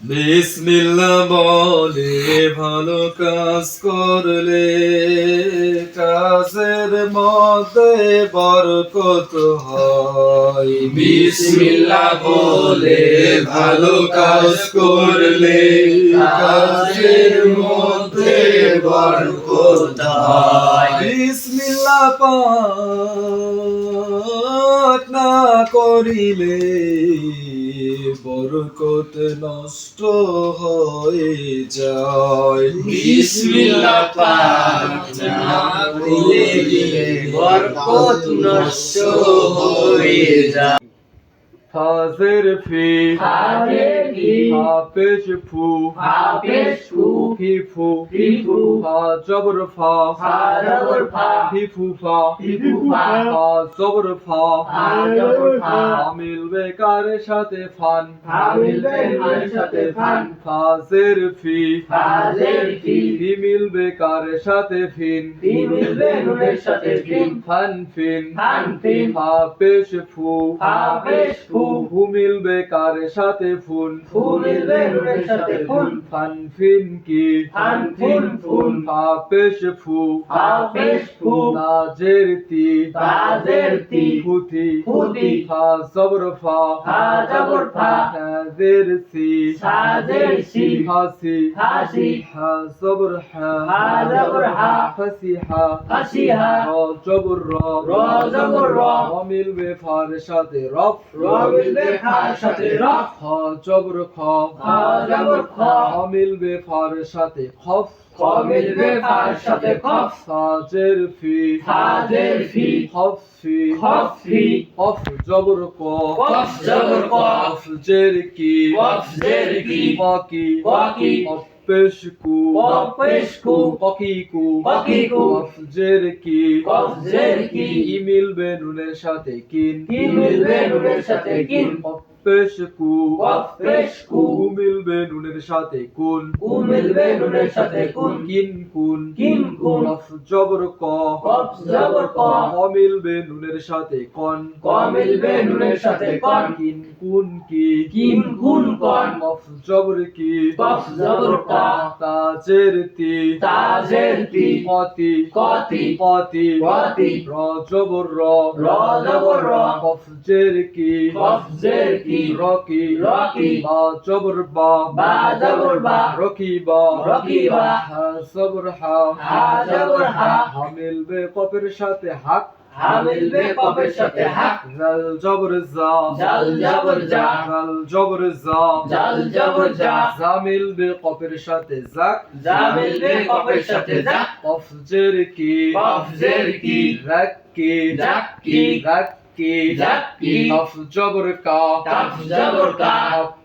বিসমিল্লাহ বলে ভালো কাজ করলে কাজের মধ্যে বরকত হয়। বিসমিল্লাহ বলে ভালো কাজ করলে কাজের মধ্যে বরকত হয়। বিসমিল্লাহ পাঠ না করিলে বরকত নষ্ট হয়ে যায়। বিসমিল্লাহ পাঠ না করিলে বরকত নষ্ট হয়ে যায়। ফাজের ফি ফাজের ফি হাফেজ ফু হাফেজ ফু ফিফু ফিফু ফা জবর ফা ফা জবর ফা ফিফু ফা ফিফু ফা ফা জবর ফা ফা জবর ফা মিলবে কারের সাথে ফান ফা মিলবে নুনের সাথে ফান ফাজের ফি ফাজের ফি ফি মিলবে কারের সাথে ফিন ফি মিলবে নুনের সাথে ফিন ফান ফিন ফান ফিন ফা পেশ ফু হাফেজ ফু ফু মিলবে কারের সাথে ফুন ফু মিলবে নুনের সাথে ফুন ফান ফিন কি ফান ফিন ফুন ফা পেশ ফু হাফেজ ফু তাজের তি তাজের তি ফুতি ফুতি ফা জবর ফা ফা জবর ফা তাজের সি সাজের সি হাসি হাসি হা জবর হা হা জবর হা ফাসিহা ফাসিহা র জবর র র জবর র মিলবে ফার সাথে রফ র মিলবে ফার সাথে রফ খ জবর খ খ জবর খ মিলবে ফার সাথে খফ খ মিলবে ফার সাথে খফ সাজের ফি সাজের ফি খফ ফি খফ ফি কফ জবর ক কফ জবর ক কফ জের কি কফ জের কি ককি ককি পেশ কু কফেশ কু ককি কু ককি কু কফ জের কি কফ জের কি ই মিলবে নুনের সাথে কিন কি মিলবে নুনের সাথে কিন পেশ কু কফেশ কু মিলবে নুনের সাথে কুন কু মিলবে নুনের সাথে কুন কিন কুন কিন কুন কফ জবর ক কফ জবর ক মিলবে নুনের সাথে কন ক মিলবে নুনের সাথে কন কিন কুন কি কিন কুন কন কফ জবর কি কফ জবর ক তাজের তি তাজের তি কতি কতি কতি কতি র জবর র র জবর র কফ জের কি কফ জের কি রকি রকি বা জবর বা বা জবর বা রকি বা রকিবা হা জবর হা হা জবর হা মিলবে কফের সাথে হাক হা মিলবে কফের সাথে হাক জাল জবর জা জাল জবর জা জাল জবর জা জাল জবর জা জা মিলবে কফের সাথে জাক জা মিলবে কফের সাথে জাক কফ জের কি কফ জের কি রাক কি জাক কি রাক কি জাক কি কফ জবর কা কাফ জবর কা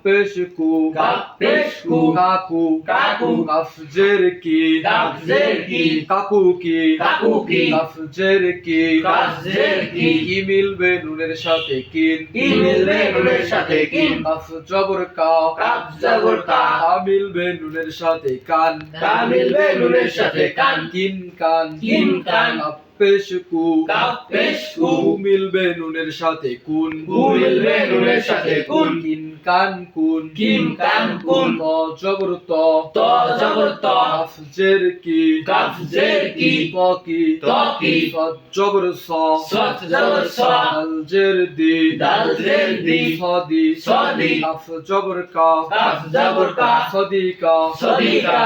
পেশ কু কাফেশ কু কাকু কাকু কফ জের কি কাফ জের কি কাকু কি কাকু কি কফ জের কি কাফ জের কি কি মিলবে নুনের সাথে কিন কি মিলবে নুনের সাথে কিন কফ জবর কা কাফ জবর কা মিলবে নুনের সাথে কান কা মিলবে নুনের সাথে কান কিন কান কিন কান পেশ কু কাফেশ কু মিলবে নুনের সাথে কুন কু মিলবে নুনের সাথে কুন কিন কান কুন কিন কান কুন ত জবর ত ত জবর ত কাফ জের কি কাফ জের কি ককি ককি সৎ জবর স সৎ জবর স দাল জের দি দাল জের দি সদি সদি কাফ জবর কা কাফ জবর কা সদিকা সদিকা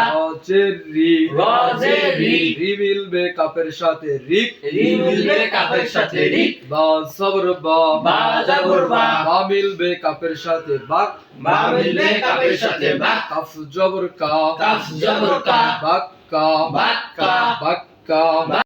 জের রি র জের রি রি মিলবে কাপের সাথে রিক রি মিলবে কাফের সাথে রিক বা জবর বা বা জবর বা বা মিলবে কাপের সাথে বাক বা মিলবে কাফের সাথে বাক কাফ জবর কা কাফ জবর কা বাক কা বাক কা বাক কা